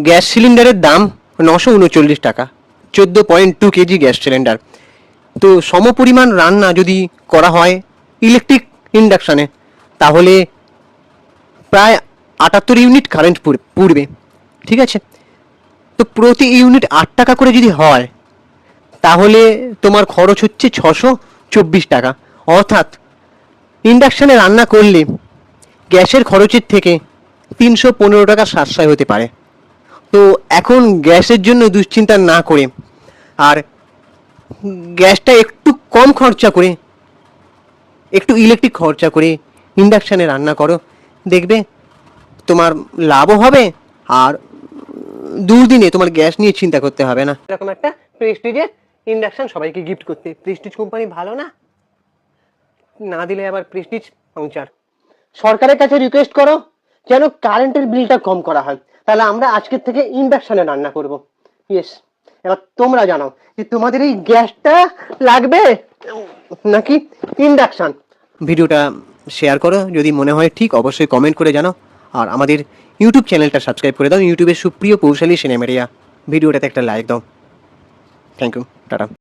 Gas সিলিন্ডারের দাম 939 টাকা, 14.2 কেজি গ্যাস সিলিন্ডার। তো সমপরিমাণ রান্না যদি করা হয় ইলেকট্রিক ইন্ডাকশানে, তাহলে প্রায় 78 ইউনিট কারেন্ট পুড়বে। ঠিক আছে, তো প্রতি ইউনিট 8 টাকা করে যদি হয়, তাহলে তোমার খরচ হচ্ছে 624 টাকা। অর্থাৎ ইন্ডাকশানে রান্না করলে গ্যাসের খরচের থেকে 315 টাকা সাশ্রয় হতে পারে। তো এখন গ্যাসের জন্য দুশ্চিন্তা না করে আর গ্যাসটা একটু কম খরচা করে, একটু ইলেকট্রিক খরচা করে ইন্ডাকশানে রান্না করো, দেখবে তোমার লাভও হবে আর দুর্দিনে তোমার গ্যাস নিয়ে চিন্তা করতে হবে না। এরকম একটা প্রেস্টিজের ইন্ডাকশান সবাইকে গিফট করতে। প্রেস্টিজ কোম্পানি ভালো না? না দিলে আবার প্রেস্টিজ পাংচার। সরকারের কাছে রিকোয়েস্ট করো যেন কারেন্টের বিলটা কম করা হয়, তাহলে আমরা আজকের থেকে ইন্ডাকশানে রান্না করব। ইয়েস, এবার তোমরা জানাও যে তোমাদের এই গ্যাসটা লাগবে নাকি ইন্ডাকশান। ভিডিওটা শেয়ার করো, যদি মনে হয় ঠিক অবশ্যই কমেন্ট করে জানাও। আর আমাদের ইউটিউব চ্যানেলটা সাবস্ক্রাইব করে দাও, ইউটিউবের সুপ্রিয় পৌশালী সিনেমেরিয়া। ভিডিওটাতে একটা লাইক দাও। Thank you, tata.